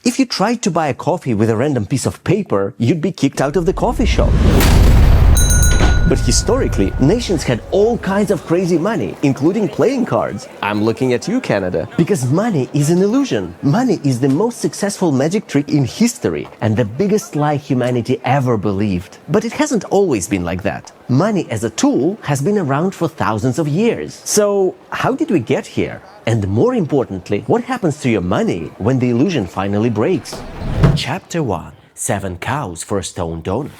If you tried to buy a coffee with a random piece of paper, you'd be kicked out of the coffee shop. But historically, nations had all kinds of crazy money, including playing cards. I'm looking at you, Canada. Because money is an illusion. Money is the most successful magic trick in history and the biggest lie humanity ever believed. But it hasn't always been like that. Money as a tool has been around for thousands of years. So, how did we get here? And more importantly, what happens to your money when the illusion finally breaks? Chapter 1. 7 cows for a stone donut.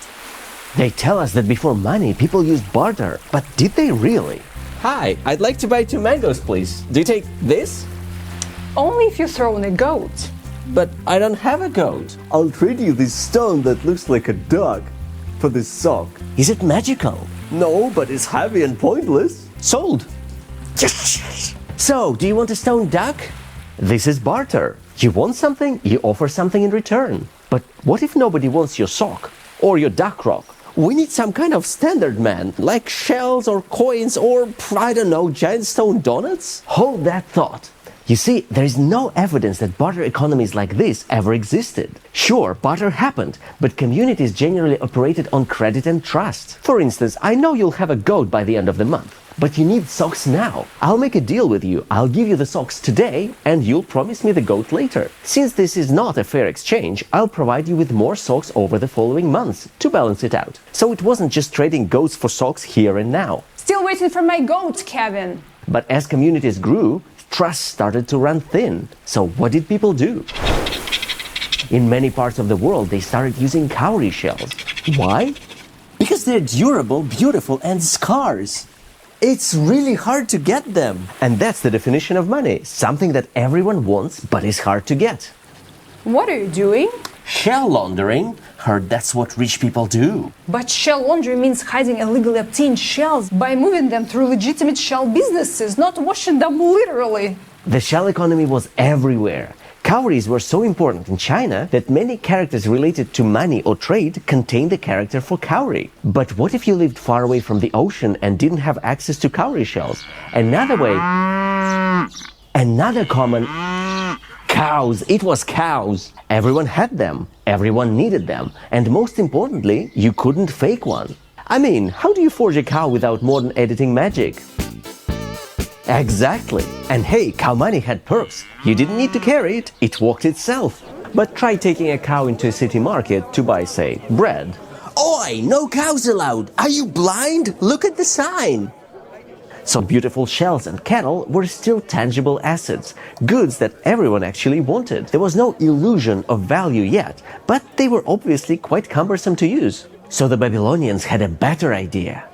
They tell us that before money, people used barter. But did they really? Hi, I'd like to buy 2 mangoes, please. Do you take this? Only if you throw in a goat. But I don't have a goat. I'll trade you this stone that looks like a dog for this sock. Is it magical? No, but it's heavy and pointless. Sold. Yes! So, do you want a stone duck? This is barter. You want something, you offer something in return. But what if nobody wants your sock or your duck rock? We need some kind of standard, man, like shells or coins or, I don't know, giant stone donuts? Hold that thought. You see, there is no evidence that barter economies like this ever existed. Sure, barter happened, but communities generally operated on credit and trust. For instance, I know you'll have a goat by the end of the month, but you need socks now. I'll make a deal with you. I'll give you the socks today, and you'll promise me the goat later. Since this is not a fair exchange, I'll provide you with more socks over the following months to balance it out. So it wasn't just trading goats for socks here and now. Still waiting for my goat, Kevin. But as communities grew, trust started to run thin. So what did people do? In many parts of the world, they started using cowrie shells. Why? Because they're durable, beautiful, and scarce. It's really hard to get them. And that's the definition of money. Something that everyone wants, but is hard to get. What are you doing? Shell laundering. Heard that's what rich people do. But shell laundry means hiding illegally obtained shells by moving them through legitimate shell businesses, not washing them literally. The shell economy was everywhere. Cowries were so important in China that many characters related to money or trade contained the character for cowrie. But what if you lived far away from the ocean and didn't have access to cowrie shells? Another common... Cows. It was cows. Everyone had them. Everyone needed them. And most importantly, you couldn't fake one. I mean, how do you forge a cow without modern editing magic? Exactly. And hey, cow money had perks. You didn't need to carry it. It walked itself. But try taking a cow into a city market to buy, say, bread. Oi, no cows allowed. Are you blind? Look at the sign. So beautiful shells and cattle were still tangible assets, goods that everyone actually wanted. There was no illusion of value yet, but they were obviously quite cumbersome to use. So the Babylonians had a better idea.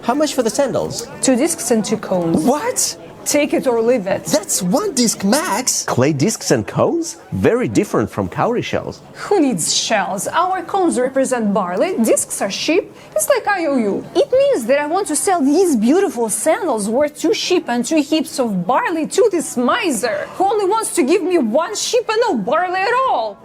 How much for the sandals? 2 discs and 2 cones. What? Take it or leave it. That's 1 disc max! Clay discs and cones? Very different from cowrie shells. Who needs shells? Our cones represent barley, discs are sheep. It's like IOU. It means that I want to sell these beautiful sandals worth 2 sheep and 2 heaps of barley to this miser who only wants to give me 1 sheep and no barley at all.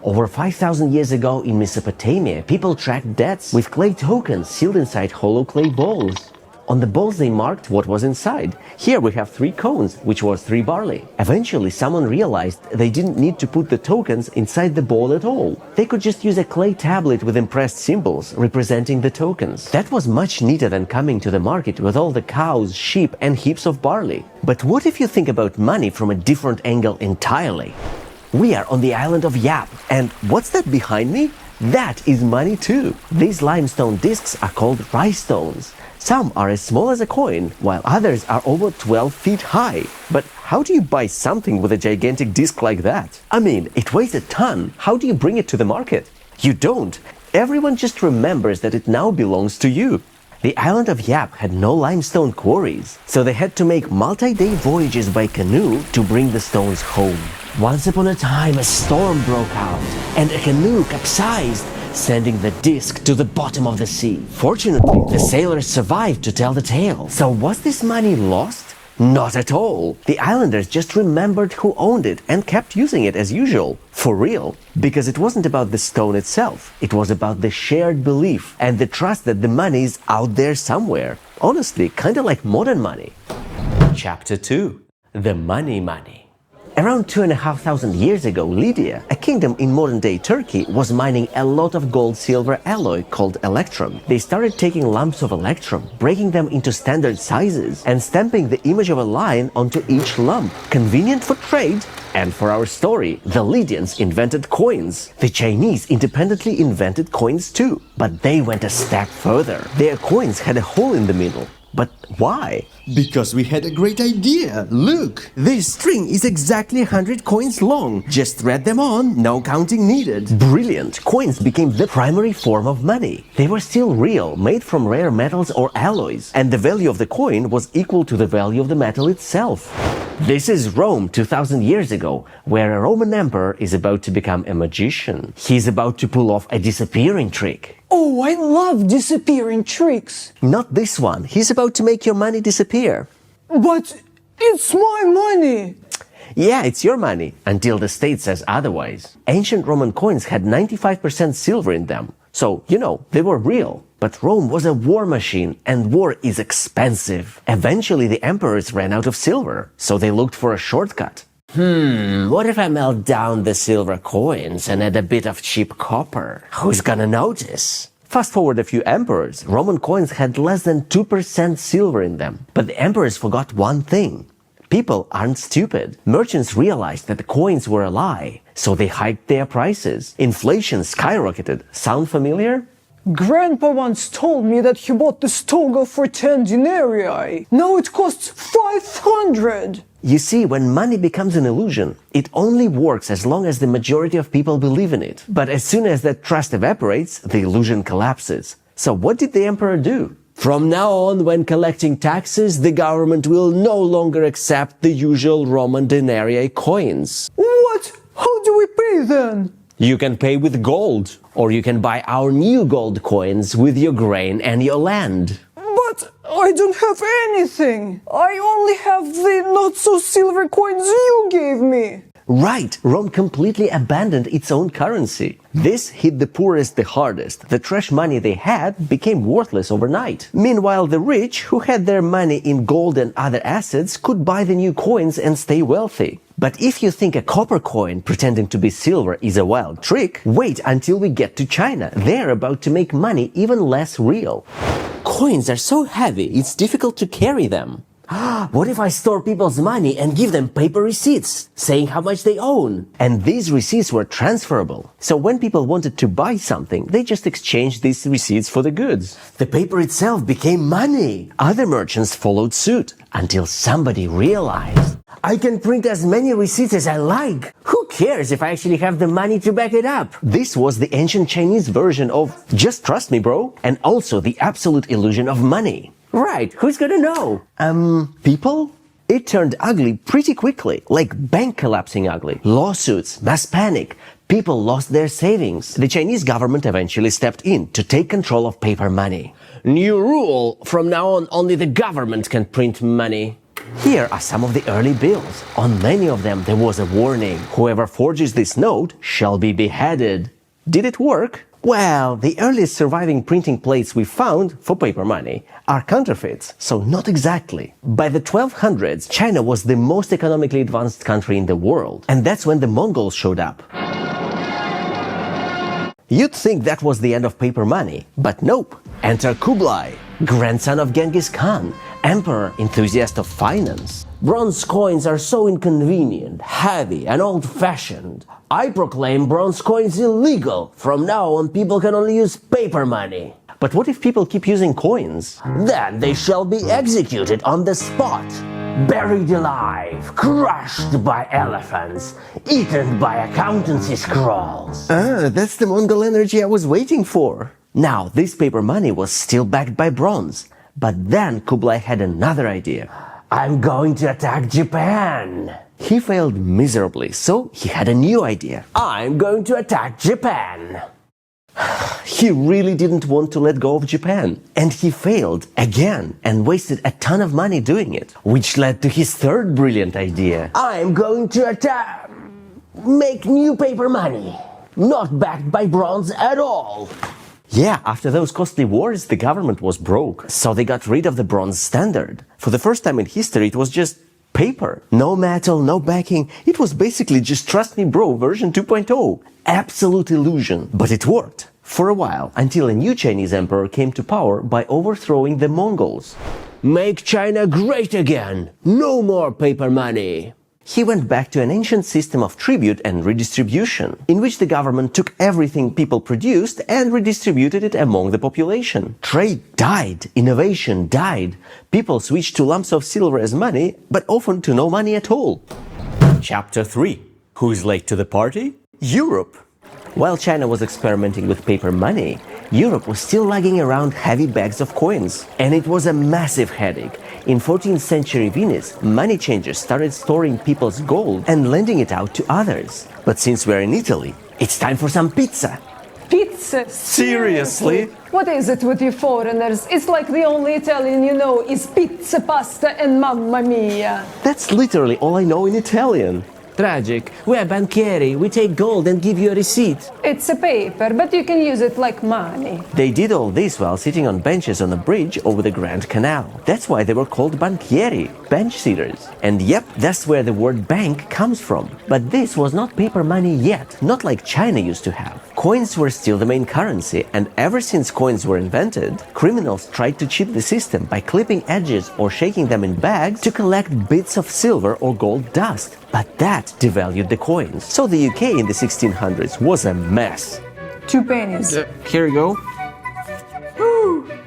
Over 5,000 years ago in Mesopotamia, people tracked debts with clay tokens sealed inside hollow clay bowls. On the bowls they marked what was inside. Here we have 3 cones, which was 3 barley. Eventually someone realized they didn't need to put the tokens inside the bowl at all. They could just use a clay tablet with impressed symbols representing the tokens. That was much neater than coming to the market with all the cows, sheep, and heaps of barley. But what if you think about money from a different angle entirely? We are on the island of Yap, and what's that behind me? That is money too. These limestone discs are called rice stones. Some are as small as a coin, while others are over 12 feet high. But how do you buy something with a gigantic disc like that? I mean, it weighs a ton. How do you bring it to the market? You don't. Everyone just remembers that it now belongs to you. The island of Yap had no limestone quarries, so they had to make multi-day voyages by canoe to bring the stones home. Once upon a time, a storm broke out, and a canoe capsized, sending the disc to the bottom of the sea. Fortunately, the sailors survived to tell the tale. So was this money lost? Not at all. The islanders just remembered who owned it and kept using it as usual. For real. Because it wasn't about the stone itself. It was about the shared belief and the trust that the money is out there somewhere. Honestly, kinda like modern money. Chapter 2. The Money. Around 2,500 years ago, Lydia, a kingdom in modern-day Turkey, was mining a lot of gold-silver alloy called electrum. They started taking lumps of electrum, breaking them into standard sizes, and stamping the image of a lion onto each lump. Convenient for trade and for our story. The Lydians invented coins. The Chinese independently invented coins too, but they went a step further. Their coins had a hole in the middle. But why? Because we had a great idea. Look! This string is exactly 100 coins long. Just thread them on, no counting needed. Brilliant! Coins became the primary form of money. They were still real, made from rare metals or alloys, and the value of the coin was equal to the value of the metal itself. This is Rome 2000 years ago, where a Roman emperor is about to become a magician. He's about to pull off a disappearing trick. Oh, I love disappearing tricks. Not this one. He's about to make your money disappear. But it's my money. Yeah, it's your money, until the state says otherwise. Ancient Roman coins had 95% silver in them. So, they were real. But Rome was a war machine, and war is expensive. Eventually, the emperors ran out of silver, so they looked for a shortcut. What if I melt down the silver coins and add a bit of cheap copper? Who's gonna notice? Fast forward a few emperors, Roman coins had less than 2% silver in them. But the emperors forgot one thing. People aren't stupid. Merchants realized that the coins were a lie, so they hiked their prices. Inflation skyrocketed. Sound familiar? Grandpa once told me that he bought this toga for 10 denarii. Now it costs 500. You see, when money becomes an illusion, it only works as long as the majority of people believe in it. But as soon as that trust evaporates, the illusion collapses. So what did the emperor do? From now on, when collecting taxes, the government will no longer accept the usual Roman denarii coins. What? How do we pay then? You can pay with gold, or you can buy our new gold coins with your grain and your land. But I don't have anything. I only have the not-so-silver coins you gave me. Right, Rome completely abandoned its own currency. This hit the poorest the hardest. The trash money they had became worthless overnight. Meanwhile, the rich, who had their money in gold and other assets, could buy the new coins and stay wealthy. But if you think a copper coin pretending to be silver is a wild trick, wait until we get to China. They're about to make money even less real. Coins are so heavy, it's difficult to carry them. What if I store people's money and give them paper receipts, saying how much they own? And these receipts were transferable. So when people wanted to buy something, they just exchanged these receipts for the goods. The paper itself became money. Other merchants followed suit, until somebody realized, I can print as many receipts as I like. Who cares if I actually have the money to back it up? This was the ancient Chinese version of just trust me, bro, and also the absolute illusion of money. Right, who's gonna know? People? It turned ugly pretty quickly, like bank collapsing ugly. Lawsuits, mass panic, people lost their savings. The Chinese government eventually stepped in to take control of paper money. New rule, from now on only the government can print money. Here are some of the early bills. On many of them there was a warning. Whoever forges this note shall be beheaded. Did it work? Well, the earliest surviving printing plates we found for paper money are counterfeits, so not exactly. By the 1200s, China was the most economically advanced country in the world, and that's when the Mongols showed up. You'd think that was the end of paper money, but nope. Enter Kublai, grandson of Genghis Khan, emperor, enthusiast of finance. Bronze coins are so inconvenient, heavy, and old-fashioned. I proclaim bronze coins illegal. From now on, people can only use paper money. But what if people keep using coins? Then they shall be executed on the spot. Buried alive, crushed by elephants, eaten by accountancy scrolls. That's the Mongol energy I was waiting for. Now, this paper money was still backed by bronze. But then Kublai had another idea. I'm going to attack Japan. He failed miserably, so he had a new idea. I'm going to attack Japan. He really didn't want to let go of Japan. And he failed again and wasted a ton of money doing it, which led to his third brilliant idea. I'm going to make new paper money, not backed by bronze at all. Yeah, after those costly wars, the government was broke, so they got rid of the bronze standard. For the first time in history, it was just paper. No metal, no backing. It was basically just Trust Me Bro version 2.0. Absolute illusion. But it worked. For a while, until a new Chinese emperor came to power by overthrowing the Mongols. Make China great again! No more paper money! He went back to an ancient system of tribute and redistribution, in which the government took everything people produced and redistributed it among the population. Trade died, innovation died. People switched to lumps of silver as money, but often to no money at all. Chapter 3. Who is late to the party? Europe. While China was experimenting with paper money, Europe was still lugging around heavy bags of coins. And it was a massive headache. In 14th century Venice, money changers started storing people's gold and lending it out to others. But since we're in Italy, it's time for some pizza. Pizza? Seriously? What is it with you foreigners? It's like the only Italian you know is pizza, pasta and mamma mia. That's literally all I know in Italian. Tragic. We're banchieri. We take gold and give you a receipt. It's a paper, but you can use it like money. They did all this while sitting on benches on a bridge over the Grand Canal. That's why they were called banchieri, bench sitters. And yep, that's where the word bank comes from. But this was not paper money yet, not like China used to have. Coins were still the main currency, and ever since coins were invented, criminals tried to cheat the system by clipping edges or shaking them in bags to collect bits of silver or gold dust. But that devalued the coins. So the UK in the 1600s was a mess. 2 pennies. Here you go.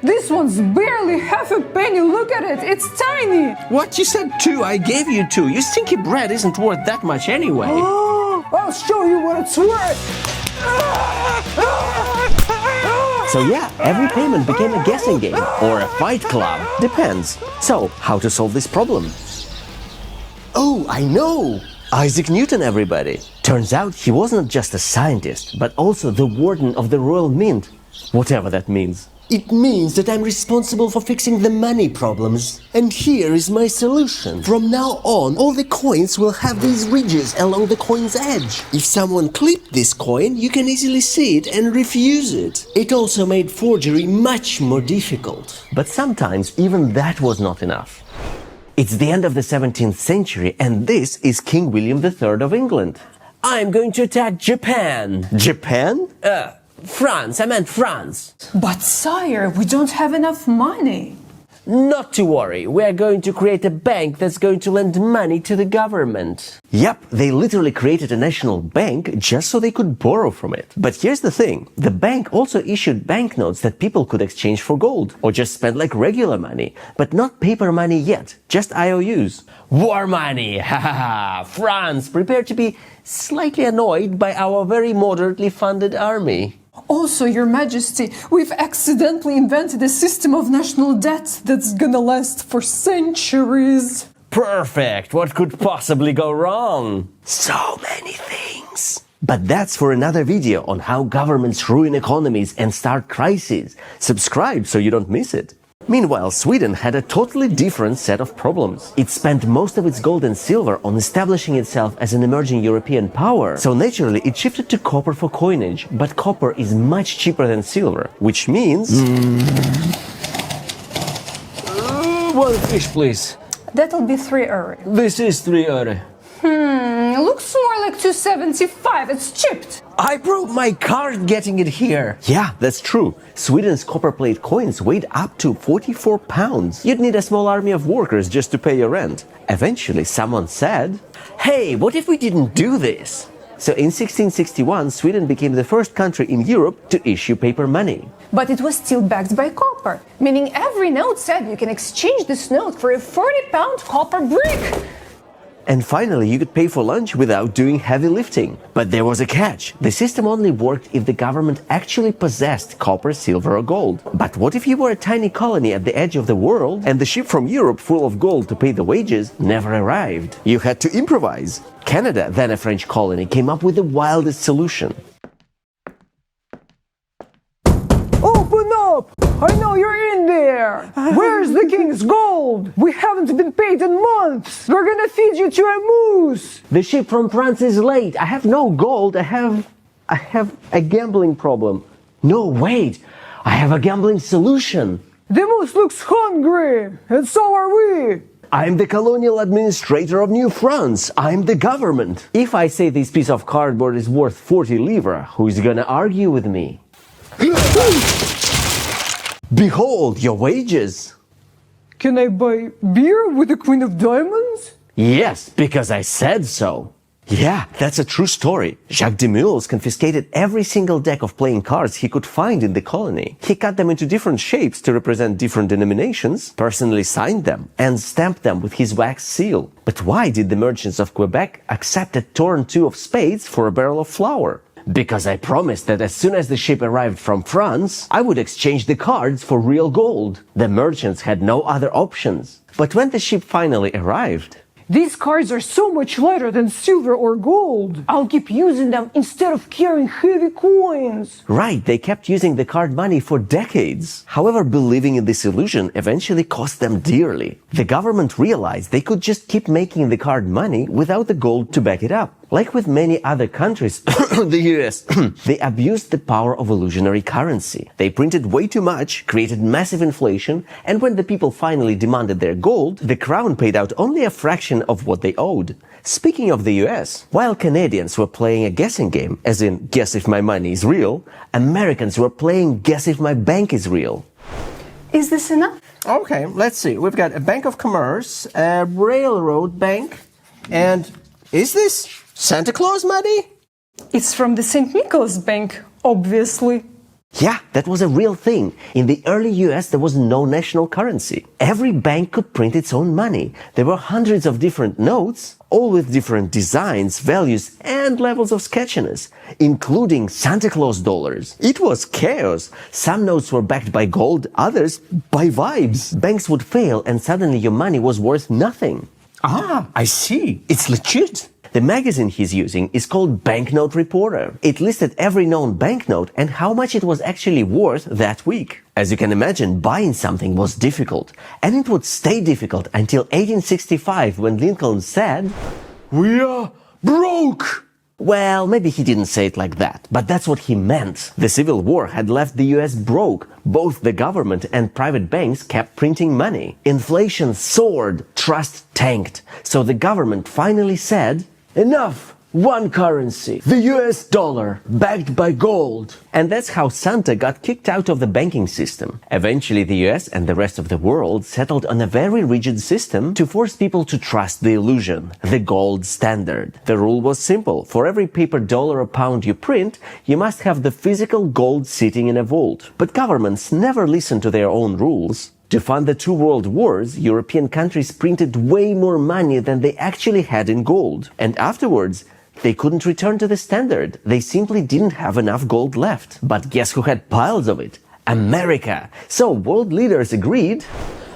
This one's barely half a penny. Look at it. It's tiny. What? You said 2. I gave you 2. Your stinky bread isn't worth that much anyway. Oh, I'll show you what it's worth. So yeah, every payment became a guessing game or a fight club. Depends. So, how to solve this problem? Oh, I know! Isaac Newton, everybody. Turns out he wasn't just a scientist, but also the warden of the Royal Mint. Whatever that means. It means that I'm responsible for fixing the money problems. And here is my solution. From now on, all the coins will have these ridges along the coin's edge. If someone clipped this coin, you can easily see it and refuse it. It also made forgery much more difficult. But sometimes even that was not enough. It's the end of the 17th century, and this is King William III of England. I'm going to attack Japan. Japan? France. I meant France. But sire, we don't have enough money. Not to worry, we're going to create a bank that's going to lend money to the government. Yep, they literally created a national bank just so they could borrow from it. But here's the thing, the bank also issued banknotes that people could exchange for gold, or just spend like regular money, but not paper money yet, just IOUs. War money, haha, France, prepare to be slightly annoyed by our very moderately funded army. Also, Your Majesty, we've accidentally invented a system of national debt that's gonna last for centuries. Perfect! What could possibly go wrong? So many things. But that's for another video on how governments ruin economies and start crises. Subscribe so you don't miss it. Meanwhile, Sweden had a totally different set of problems. It spent most of its gold and silver on establishing itself as an emerging European power, so naturally it shifted to copper for coinage. But copper is much cheaper than silver, which means... one fish, please. That'll be 3 euro. This is 3 euro. Looks more like 2.75. It's chipped. I broke my card getting it here. Yeah, that's true. Sweden's copper plate coins weighed up to 44 pounds. You'd need a small army of workers just to pay your rent. Eventually, someone said, hey, what if we didn't do this? So in 1661, Sweden became the first country in Europe to issue paper money. But it was still backed by copper, meaning every note said you can exchange this note for a 40-pound copper brick. And finally, you could pay for lunch without doing heavy lifting. But there was a catch. The system only worked if the government actually possessed copper, silver or gold. But what if you were a tiny colony at the edge of the world and the ship from Europe full of gold to pay the wages never arrived? You had to improvise. Canada, then a French colony, came up with the wildest solution. Open up! I know you're in there! Where's the king's gold? We haven't been paid in months! We're gonna feed you to a moose! The ship from France is late. I have no gold. I have a gambling problem. No, wait. I have a gambling solution. The moose looks hungry, and so are we! I'm the colonial administrator of New France. I'm the government. If I say this piece of cardboard is worth 40 livres, who's gonna argue with me? Behold your wages. Can I buy beer with the Queen of Diamonds? Yes, because I said so. Yeah, that's a true story. Jacques de Mules confiscated every single deck of playing cards he could find in the colony. He cut them into different shapes to represent different denominations, personally signed them, and stamped them with his wax seal. But why did the merchants of Quebec accept a torn two of spades for a barrel of flour? Because I promised that as soon as the ship arrived from France, I would exchange the cards for real gold. The merchants had no other options. But when the ship finally arrived, These cards are so much lighter than silver or gold. I'll keep using them instead of carrying heavy coins. right, they kept using the card money for decades. However, believing in this illusion eventually cost them dearly. The government realized they could just keep making the card money without the gold to back it up. Like with many other countries, the US, they abused the power of illusionary currency. They printed way too much, created massive inflation, and when the people finally demanded their gold, the crown paid out only a fraction of what they owed. Speaking of the US, while Canadians were playing a guessing game, as in guess if my money is real, Americans were playing guess if my bank is real. Is this enough? Okay, let's see. We've got a Bank of Commerce, a railroad bank, and is this Santa Claus money? It's from the St. Nicholas Bank, obviously. Yeah, that was a real thing. In the early US, there was no national currency. Every bank could print its own money. There were hundreds of different notes, all with different designs, values, and levels of sketchiness, including Santa Claus dollars. It was chaos. Some notes were backed by gold, others by vibes. Banks would fail, and suddenly your money was worth nothing. Ah, I see. It's legit. The magazine he's using is called Banknote Reporter. It listed every known banknote and how much it was actually worth that week. As you can imagine, buying something was difficult. And it would stay difficult until 1865 when Lincoln said, "We are broke!" Well, maybe he didn't say it like that, but that's what he meant. The Civil War had left the US broke. Both the government and private banks kept printing money. Inflation soared, trust tanked. So the government finally said, "Enough! One currency, the US dollar, backed by gold." And that's how Santa got kicked out of the banking system. Eventually, the US and the rest of the world settled on a very rigid system to force people to trust the illusion, the gold standard. The rule was simple. For every paper dollar or pound you print, you must have the physical gold sitting in a vault. But governments never listened to their own rules. To fund the two world wars, European countries printed way more money than they actually had in gold. And afterwards, they couldn't return to the standard. They simply didn't have enough gold left. But guess who had piles of it? America. So world leaders agreed,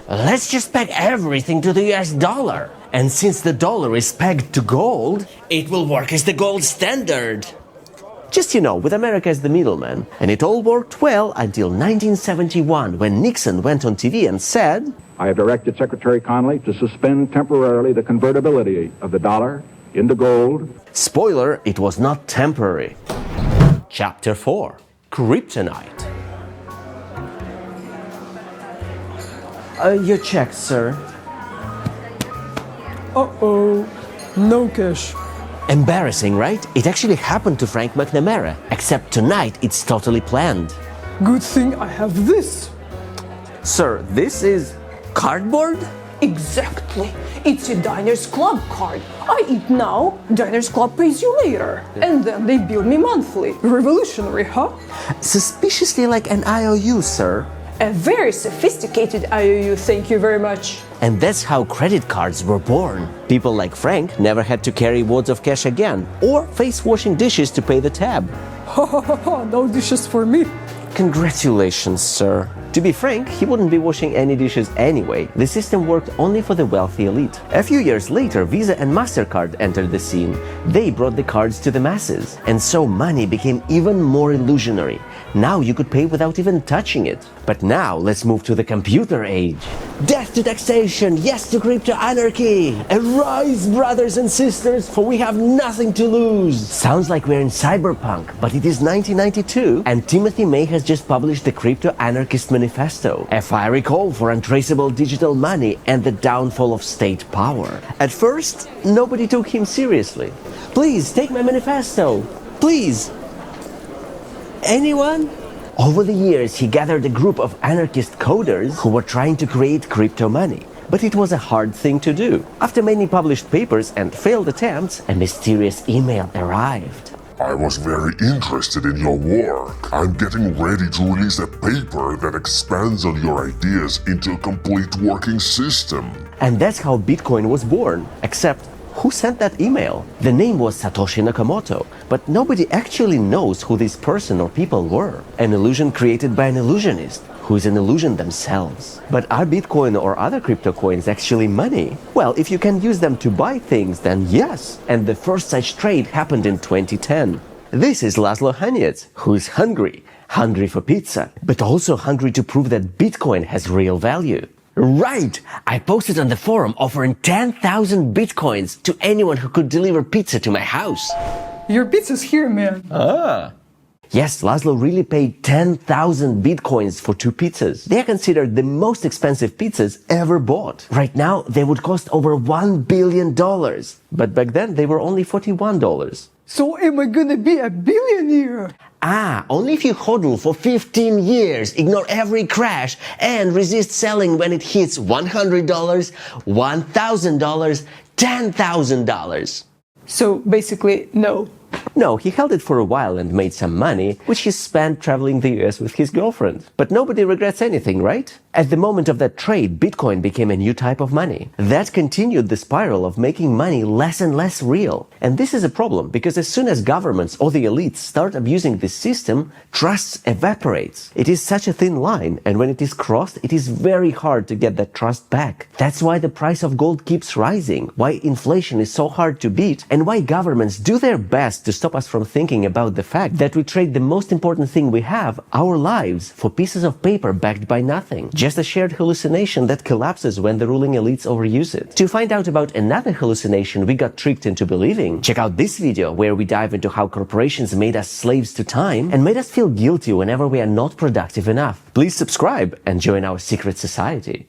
let's just peg everything to the US dollar. And since the dollar is pegged to gold, it will work as the gold standard. Just, with America as the middleman. And it all worked well until 1971, when Nixon went on TV and said, I have directed Secretary Connally to suspend temporarily the convertibility of the dollar into gold. Spoiler, it was not temporary. Chapter 4. Kryptonite. Your check, sir. Uh-oh. No cash. Embarrassing, right? It actually happened to Frank McNamara, except tonight it's totally planned. Good thing I have this. Sir, this is cardboard? Exactly. It's a Diners Club card. I eat now, Diners Club pays you later. And then they bill me monthly. Revolutionary, huh? Suspiciously like an IOU, sir. A very sophisticated IOU, thank you very much. And that's how credit cards were born. People like Frank never had to carry wads of cash again, or face washing dishes to pay the tab. Ha ha ha ha, no dishes for me. Congratulations, sir. To be frank, he wouldn't be washing any dishes anyway. The system worked only for the wealthy elite. A few years later, Visa and MasterCard entered the scene. They brought the cards to the masses. And so money became even more illusionary. Now you could pay without even touching it. But now let's move to the computer age. Death to taxation, yes to crypto anarchy. Arise, brothers and sisters, for we have nothing to lose. Sounds like we're in cyberpunk, but it is 1992 and Timothy May has just published the Crypto Anarchist Manifesto, a fiery call for untraceable digital money and the downfall of state power. At first, nobody took him seriously. Please, take my manifesto. Please. Anyone? Over the years, he gathered a group of anarchist coders who were trying to create crypto money. But it was a hard thing to do. After many published papers and failed attempts, a mysterious email arrived. I was very interested in your work. I'm getting ready to release a paper that expands on your ideas into a complete working system. And that's how Bitcoin was born, except who sent that email? The name was Satoshi Nakamoto, but nobody actually knows who this person or people were. An illusion created by an illusionist, who is an illusion themselves. But are Bitcoin or other crypto coins actually money? Well, if you can use them to buy things, then yes. And the first such trade happened in 2010. This is Laszlo Haniec, who is hungry for pizza, but also hungry to prove that Bitcoin has real value. Right! I posted on the forum offering 10,000 Bitcoins to anyone who could deliver pizza to my house. Your pizza's here, man. Yes, Laszlo really paid 10,000 Bitcoins for 2 pizzas. They are considered the most expensive pizzas ever bought. Right now, they would cost over $1 billion. But back then, they were only $41. So am I gonna be a billionaire? Only if you hodl for 15 years, ignore every crash, and resist selling when it hits $100, $1,000, $10,000. So basically, no. No, he held it for a while and made some money, which he spent traveling the US with his girlfriend. But nobody regrets anything, right? At the moment of that trade, Bitcoin became a new type of money. That continued the spiral of making money less and less real. And this is a problem, because as soon as governments or the elites start abusing this system, trust evaporates. It is such a thin line, and when it is crossed, it is very hard to get that trust back. That's why the price of gold keeps rising, why inflation is so hard to beat, and why governments do their best to stop us from thinking about the fact that we trade the most important thing we have, our lives, for pieces of paper backed by nothing. Just a shared hallucination that collapses when the ruling elites overuse it. To find out about another hallucination we got tricked into believing, check out this video where we dive into how corporations made us slaves to time and made us feel guilty whenever we are not productive enough. Please subscribe and join our secret society.